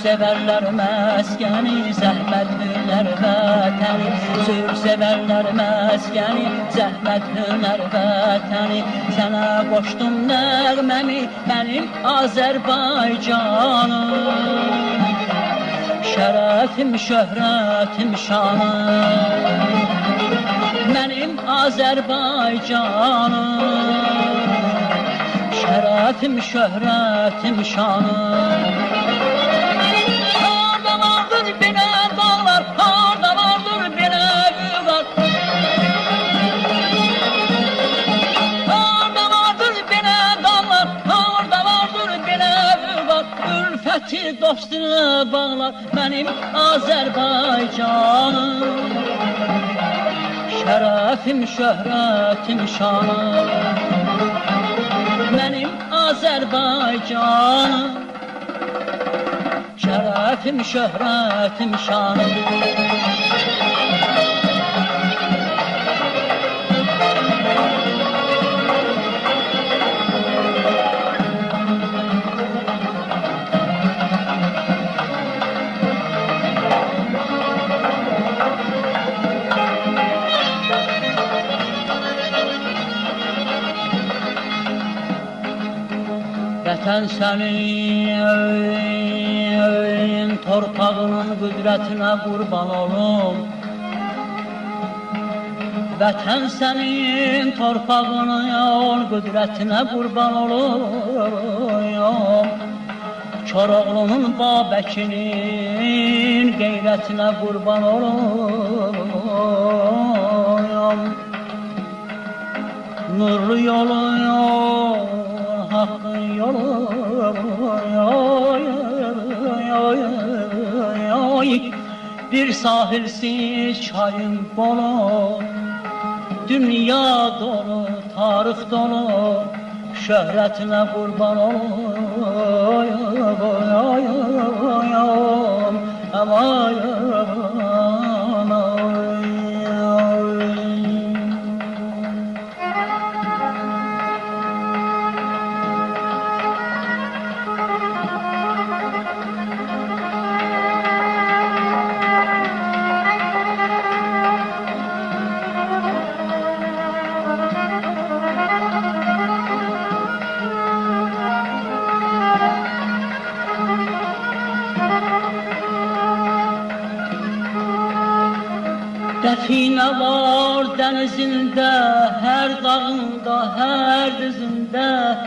severler məskəni, zəhmət hünər vətəni. Sür severler məskəni, zəhmət hünər vətəni. Sənə qoşdum nəğməmi, mənim Azərbaycanım. Şərəfim, şöhrətim, şanım, mənim Azərbaycanım. Şərəfim, şöhrətim, şanım. Harda vardır belə dağlar, harda vardır belə büyüklər. Harda vardır belə dağlar, harda vardır belə büyüklər. Ülfəti dostuna bağlar mənim Azərbaycanım. Şərəfim, şöhrətim, şanım, mənim Azərbaycanım. Şərəfim, şöhrətim, şanım. Vətən sənin torpağının qüdrətinə qurban olum. Vətən sənin torpağının qüdrətinə qurban olum. Koroğlunun Babəkinin qeyrətinə qurban olum. Nurlu yolun, hakkın yolu, bir sahilsiz çayın bolu. Dünya dolu, tarix dolu, şöhrətine qurban olayım. Aman Define var denizinde, her dağında, her düzünde.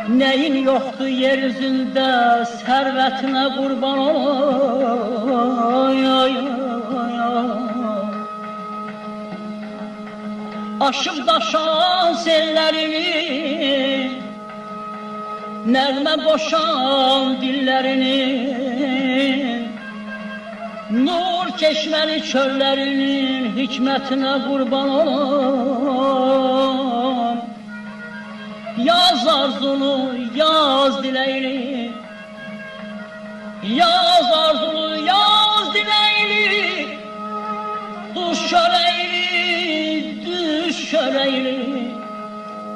Neyin yoktu yeryüzünde, servetine kurban olayım. Aşıp daşan sellerini, nerme boşan dillerini. Nur çeşmeli çöllerinin hikmetine kurban olam. Yaz arzunu, yaz dileğini. Yaz arzunu, yaz dileğini. Düş şöreğini, düş şöreğini.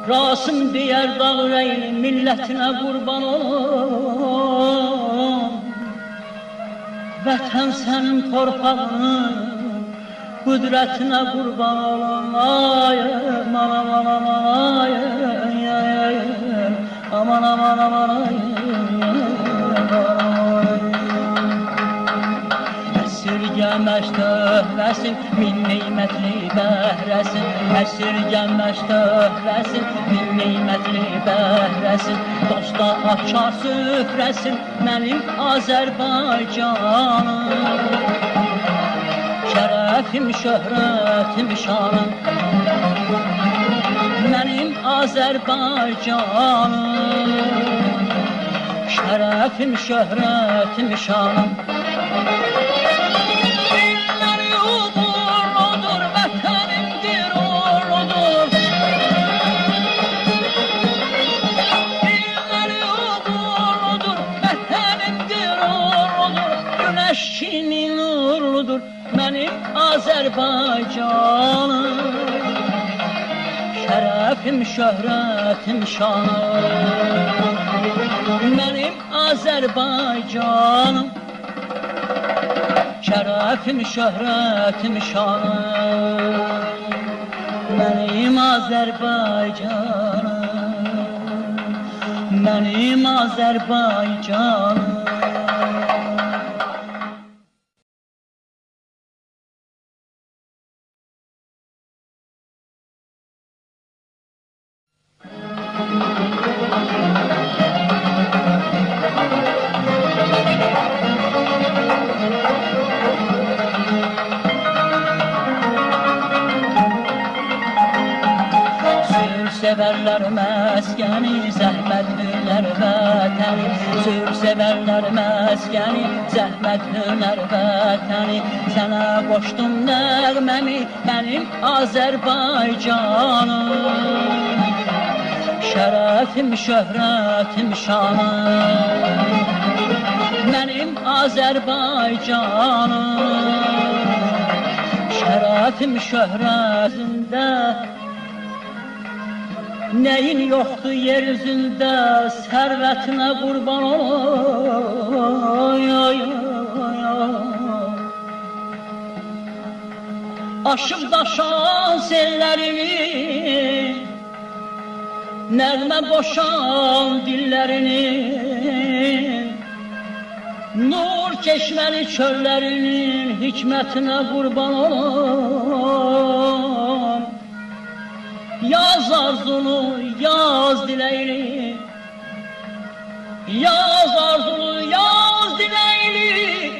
Rasım diğer dağreyni, milletine kurban olam. Vətən sənin torpağının qüdrətinə qurban olan. Aman aman aman aman aman aman. Əsirgəməş töhvəsin, min neymətli bəhrəsin. Əsirgəməş töhvəsin, min neymətli bəhrəsin. Dosta açar süfrəsin, mənim Azərbaycanım. Şərəfim, şöhrətim, şanım, mənim Azərbaycanım. Şərəfim, şöhrətim, şanım. Güneşinin nurludur mənim Azərbaycanım. Şərəfim, şöhrətim, şanım, mənim Azərbaycanım. Azərbaycanım, şərəfim, şöhrətim, şanım, mənim Azərbaycanım, mənim Azərbaycanım. Severler məskəni, zəhmət hünər vətəni, sür severler məskəni, zəhmət hünər vətəni. Sənə qoşdum nəğməmi, mənim Azərbaycanım, şərəfim, şöhrətim, şanım, mənim Azərbaycanım, şərəfim, şöhrətində. Neyin yoktu yeryüzünde, servetine kurban oy. Aşıp daşan sellerini, nəğmə boşan dillerini, nur çeşmeli çöllerinin hikmetine kurban olam. Yaz arzunu, yaz dileğini, yaz arzunu, yaz dileğini,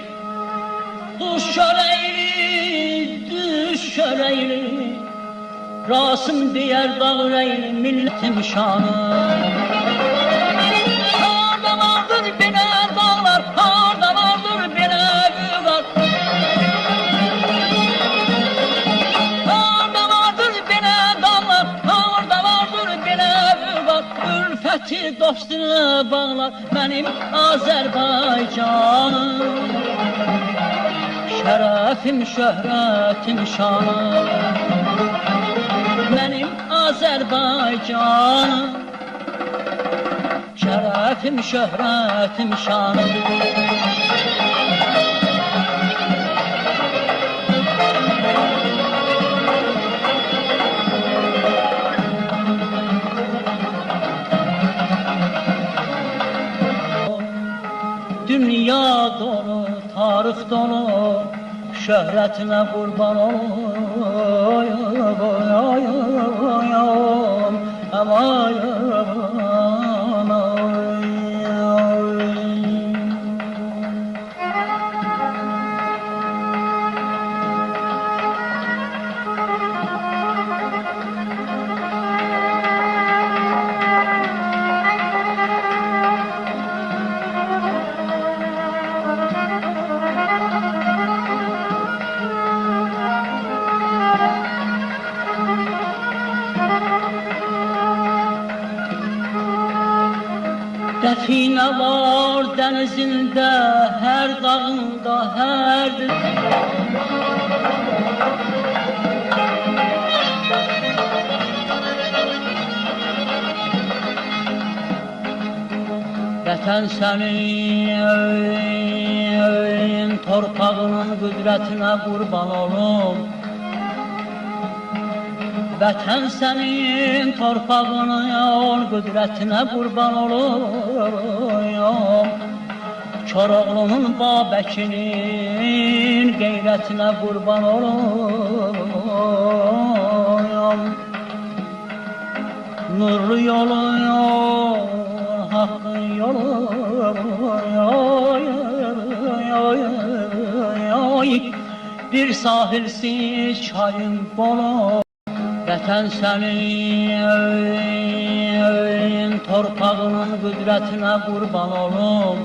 düş şöreğini, düş şöreğini, Rasım diyer dağreyni, milletim şanı. Harda vardır bine dağlar, harda vardır bine büyükler, ülfəti dostuna bağlar mənim Azərbaycanım, şərəfim, şöhrətim, şanım, mənim Azərbaycanım, şərəfim, şöhrətim, şanım. Dünya dolu, tarix dolu, şöhrətine kurban olayım, aman Define var denizinde, her dağında, her vətən senin torpağının qüdrətinə qurban olum. Vətən sənin torpağının qüdrətinə qurban olum. Koroğlunun Babəkinin qeyrətinə qurban olum. Nurlu yolun, haqqın yolun, bir sahilsiz çayın bolu. Vətən sənin torpağının qüdrətinə qurban olum.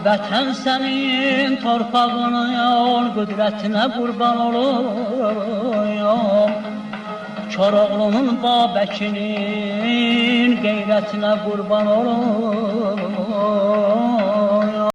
Vətən sənin torpağının qüdrətinə qurban olum. Koroğlunun Babəkinin qeyrətinə qurban olum.